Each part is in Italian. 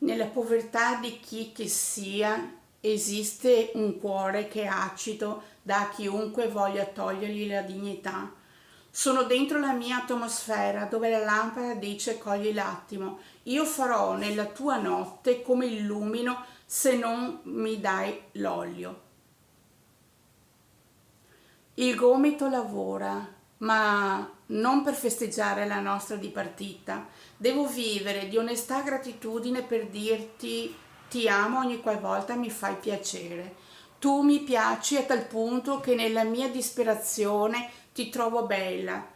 Nella povertà di chi che sia esiste un cuore che è acido da chiunque voglia togliergli la dignità. Sono dentro la mia atmosfera dove la lampada dice cogli l'attimo. Io farò nella tua notte come illumino se non mi dai l'olio. Il gomito lavora, ma non per festeggiare la nostra dipartita. Devo vivere di onestà gratitudine per dirti ti amo ogni qualvolta mi fai piacere. Tu mi piaci a tal punto che nella mia disperazione ti trovo bella.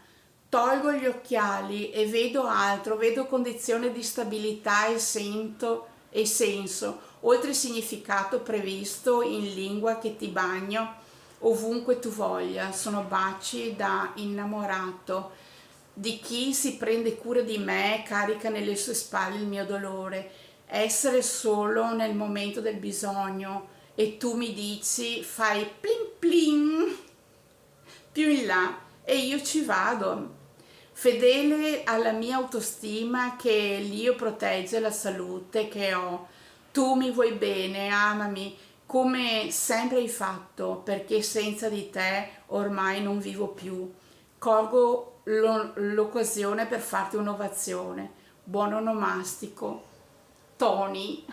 Tolgo gli occhiali e vedo altro, vedo condizione di stabilità e sento e senso, oltre il significato previsto in lingua che ti bagno ovunque tu voglia. Sono baci da innamorato di chi si prende cura di me e carica nelle sue spalle il mio dolore. Essere solo nel momento del bisogno e tu mi dici fai plin plin più in là e io ci vado. Fedele alla mia autostima che l'io protegge la salute che ho. Tu mi vuoi bene, amami come sempre hai fatto, perché senza di te ormai non vivo più. Colgo l'occasione per farti un'ovazione. Buon onomastico, Tony.